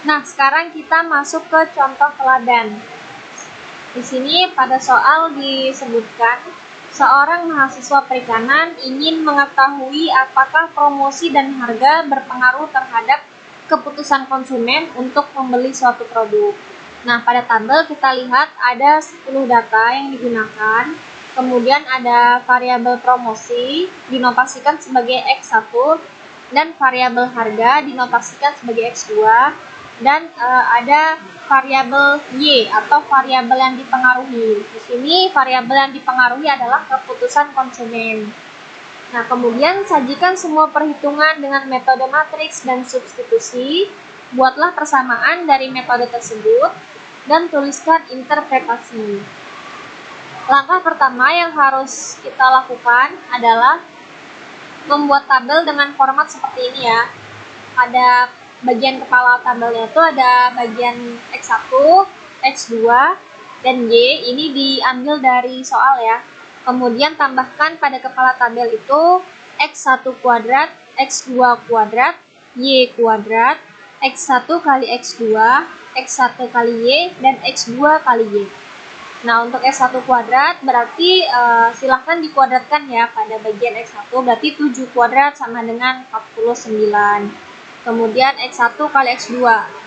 Nah, sekarang kita masuk ke contoh teladan. Di sini pada soal disebutkan seorang mahasiswa perikanan ingin mengetahui apakah promosi dan harga berpengaruh terhadap keputusan konsumen untuk membeli suatu produk. Nah, pada tabel kita lihat ada 10 data yang digunakan. Kemudian ada variabel promosi dinotasikan sebagai X1 dan variabel harga dinotasikan sebagai X2. Dan ada variabel Y atau variabel yang dipengaruhi. Di sini variabel yang dipengaruhi adalah keputusan konsumen. Nah, kemudian sajikan semua perhitungan dengan metode matriks dan substitusi. Buatlah persamaan dari metode tersebut dan tuliskan interpretasi. Langkah pertama yang harus kita lakukan adalah membuat tabel dengan format seperti ini ya. Ada bagian kepala tabelnya itu ada bagian X1, X2, dan Y. Ini diambil dari soal ya. Kemudian tambahkan pada kepala tabel itu X1 kuadrat, X2 kuadrat, Y kuadrat, X1 kali X2, X1 kali Y, dan X2 kali Y. Nah, untuk X1 kuadrat berarti silahkan dikuadratkan ya pada bagian X1, berarti 7 kuadrat sama dengan 49. Kemudian X1 kali X2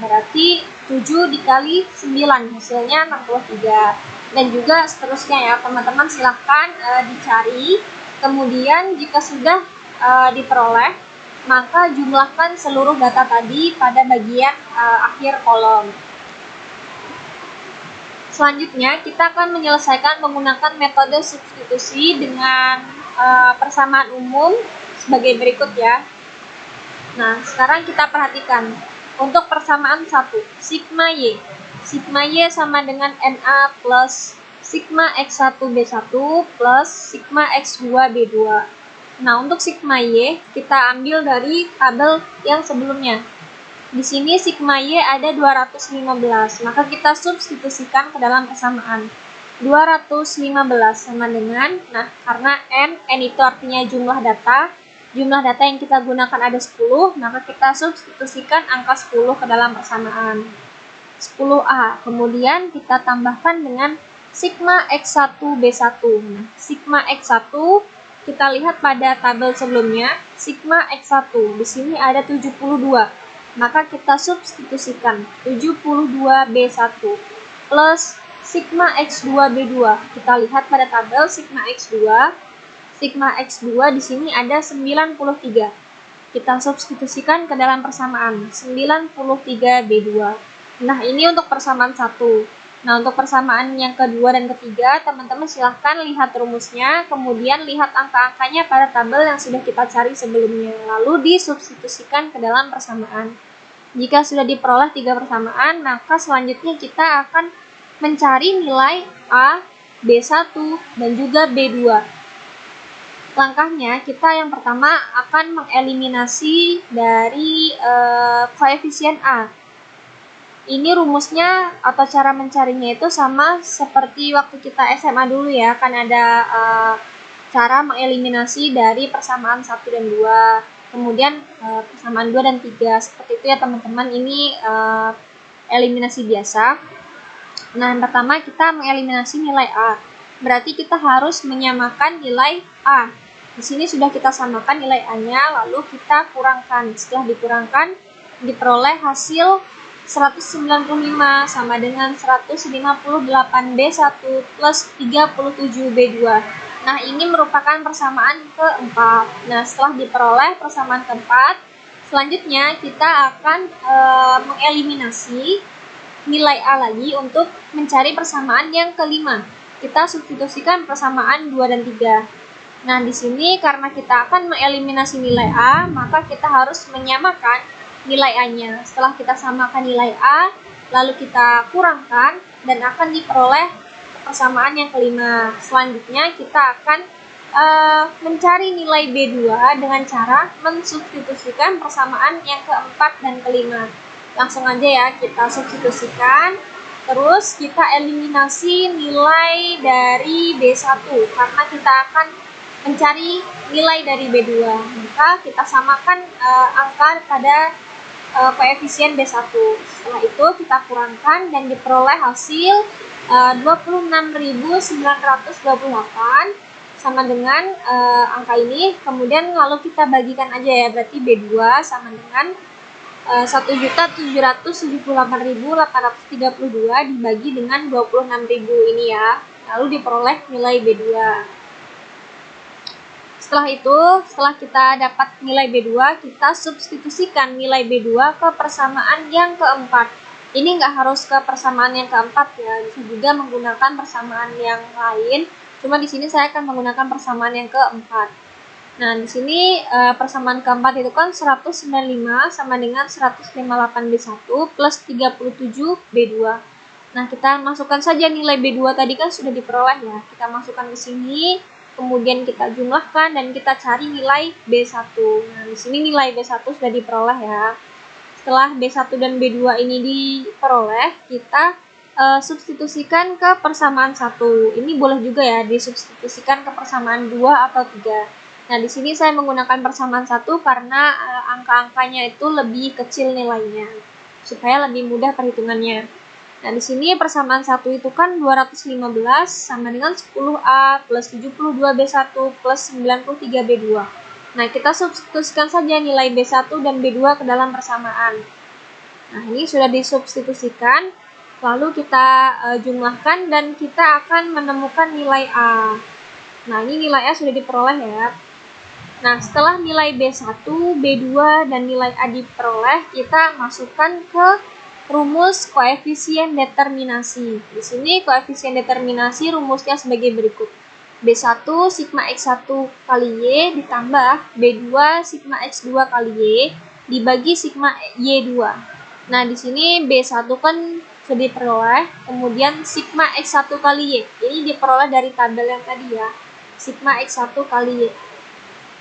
berarti 7 dikali 9 hasilnya 63. Dan juga seterusnya ya teman-teman, silahkan dicari. Kemudian jika sudah diperoleh, maka jumlahkan seluruh data tadi pada bagian akhir kolom. Selanjutnya kita akan menyelesaikan menggunakan metode substitusi dengan persamaan umum sebagai berikut ya. Nah, sekarang kita perhatikan untuk persamaan 1, sigma Y. Sigma Y sama dengan NA plus sigma X1 B1 plus sigma X2 B2. Nah, untuk sigma Y kita ambil dari tabel yang sebelumnya. Di sini sigma Y ada 215, maka kita substitusikan ke dalam persamaan. 215 sama dengan, nah karena N itu artinya jumlah data yang kita gunakan ada 10, maka kita substitusikan angka 10 ke dalam persamaan. 10A, kemudian kita tambahkan dengan sigma X1 B1. Nah, sigma X1 kita lihat pada tabel sebelumnya, sigma X1 di sini ada 72. Maka kita substitusikan 72B1 plus sigma X2 B2. Kita lihat pada tabel sigma X2 di sini ada 93. Kita substitusikan ke dalam persamaan 93B2. Nah, ini untuk persamaan 1. Nah, untuk persamaan yang kedua dan ketiga, teman-teman silahkan lihat rumusnya, kemudian lihat angka-angkanya pada tabel yang sudah kita cari sebelumnya, lalu disubstitusikan ke dalam persamaan. Jika sudah diperoleh 3 persamaan, maka selanjutnya kita akan mencari nilai A, B1, dan juga B2. Langkahnya, kita yang pertama akan mengeliminasi dari koefisien A. Ini rumusnya atau cara mencarinya itu sama seperti waktu kita SMA dulu ya, kan ada cara mengeliminasi dari persamaan 1 dan 2, kemudian persamaan 2 dan 3, seperti itu ya teman-teman. Ini eliminasi biasa. Nah, yang pertama kita mengeliminasi nilai A. Berarti kita harus menyamakan nilai A. Di sini sudah kita samakan nilai A-nya, lalu kita kurangkan. Setelah dikurangkan, diperoleh hasil 195 sama dengan 158B1 plus 37B2. Nah, ini merupakan persamaan keempat. Nah, setelah diperoleh persamaan keempat, selanjutnya kita akan mengeliminasi nilai A lagi untuk mencari persamaan yang kelima. Kita substitusikan persamaan 2 dan 3. Nah, di sini karena kita akan mengeliminasi nilai A, maka kita harus menyamakan nilai A-nya. Setelah kita samakan nilai A, lalu kita kurangkan dan akan diperoleh persamaan yang kelima. Selanjutnya kita akan mencari nilai B2 dengan cara mensubstitusikan persamaan yang keempat dan kelima. Langsung aja ya, kita substitusikan. Terus kita eliminasi nilai dari B1 karena kita akan mencari nilai dari B2. Maka kita samakan angka pada koefisien B1. Setelah itu kita kurangkan dan diperoleh hasil 26.928 sama dengan angka ini. Kemudian lalu kita bagikan aja ya, berarti B2 sama dengan 1.778.832 dibagi dengan 26.000 ini ya. Lalu diperoleh nilai B2. Setelah itu, setelah kita dapat nilai B2, kita substitusikan nilai B2 ke persamaan yang keempat. Ini nggak harus ke persamaan yang keempat ya, bisa juga menggunakan persamaan yang lain. Cuma di sini saya akan menggunakan persamaan yang keempat. Nah, di sini persamaan keempat itu kan 195 sama dengan 158B1 plus 37B2. Nah, kita masukkan saja nilai B2 tadi kan sudah diperoleh ya. Kita masukkan ke sini, kemudian kita jumlahkan dan kita cari nilai B1. Nah, di sini nilai B1 sudah diperoleh ya. Setelah B1 dan B2 ini diperoleh, kita substitusikan ke persamaan 1. Ini boleh juga ya disubstitusikan ke persamaan 2 atau 3. Nah, di sini saya menggunakan persamaan 1 karena angka-angkanya itu lebih kecil nilainya, supaya lebih mudah perhitungannya. Nah, di sini persamaan 1 itu kan 215 sama dengan 10A plus 72B1 plus 93B2. Nah, kita substitusikan saja nilai B1 dan B2 ke dalam persamaan. Nah, ini sudah disubstitusikan. Lalu kita jumlahkan dan kita akan menemukan nilai A. Nah, ini nilai A sudah diperoleh ya. Nah, setelah nilai B1, B2, dan nilai A diperoleh, kita masukkan ke rumus koefisien determinasi. Di sini koefisien determinasi rumusnya sebagai berikut. B1 sigma X1 kali Y ditambah B2 sigma X2 kali Y dibagi sigma Y2. Nah, di sini B1 kan sudah diperoleh, kemudian sigma X1 kali Y. Ini diperoleh dari tabel yang tadi ya. Sigma X1 kali Y.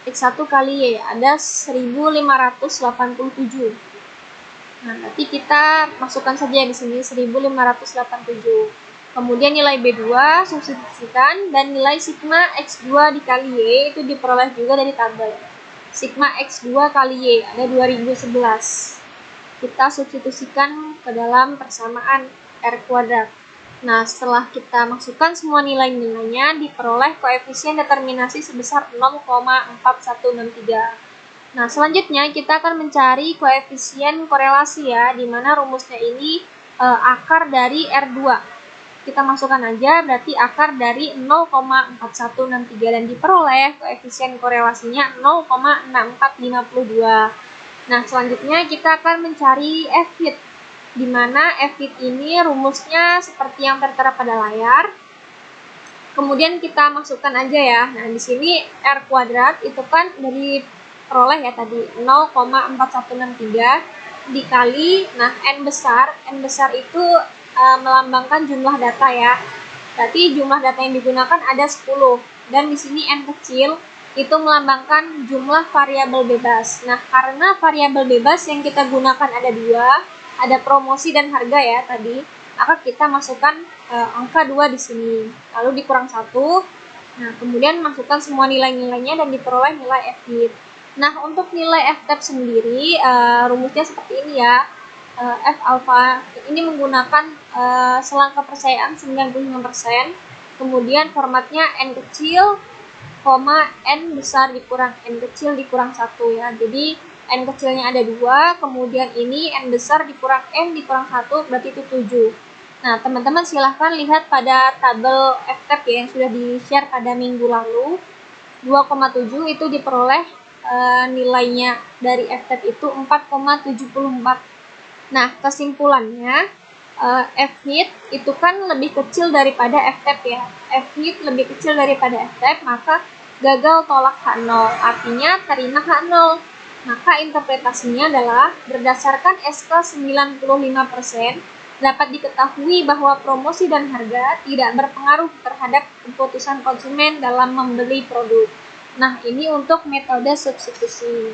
X1 kali Y ada 1587. Nah, nanti kita masukkan saja di sini 1587. Kemudian nilai B2 substitusikan dan nilai sigma X2 dikali Y itu diperoleh juga dari tabel. Sigma X2 kali Y ada 2011. Kita substitusikan ke dalam persamaan R kuadrat. Nah, setelah kita masukkan semua nilai-nilainya, diperoleh koefisien determinasi sebesar 0,4163. Nah, selanjutnya kita akan mencari koefisien korelasi ya, di mana rumusnya ini akar dari R2. Kita masukkan aja, berarti akar dari 0,4163 dan diperoleh koefisien korelasinya 0,6452. Nah, selanjutnya kita akan mencari F-fit, di mana F-fit ini rumusnya seperti yang tertera pada layar. Kemudian kita masukkan aja ya. Nah, di sini R kuadrat itu kan dari peroleh ya tadi 0,4163 dikali, nah N besar itu melambangkan jumlah data ya. Berarti jumlah data yang digunakan ada 10 dan di sini N kecil itu melambangkan jumlah variabel bebas. Nah, karena variabel bebas yang kita gunakan ada 2, ada promosi dan harga ya tadi, maka kita masukkan angka 2 di sini. Lalu dikurang 1. Nah, kemudian masukkan semua nilai-nilainya dan diperoleh nilai F-fit. Nah, untuk nilai F-tab sendiri rumusnya seperti ini ya. F alpha ini menggunakan selang kepercayaan 95%. Kemudian formatnya N kecil, N besar dikurang N kecil dikurang 1 ya. Jadi N kecilnya ada 2, kemudian ini N besar dikurang N dikurang 1 berarti itu 7. Nah, teman-teman silahkan lihat pada tabel F-tab ya yang sudah di-share pada minggu lalu. 2,7 itu diperoleh nilainya dari F-tab itu 4,74. Nah, kesimpulannya F-fit itu kan lebih kecil daripada F-tab ya. F-fit lebih kecil daripada F-tab, maka gagal tolak H0, artinya terima H0. Maka interpretasinya adalah berdasarkan SK 95% dapat diketahui bahwa promosi dan harga tidak berpengaruh terhadap keputusan konsumen dalam membeli produk. Nah, ini untuk metode substitusi.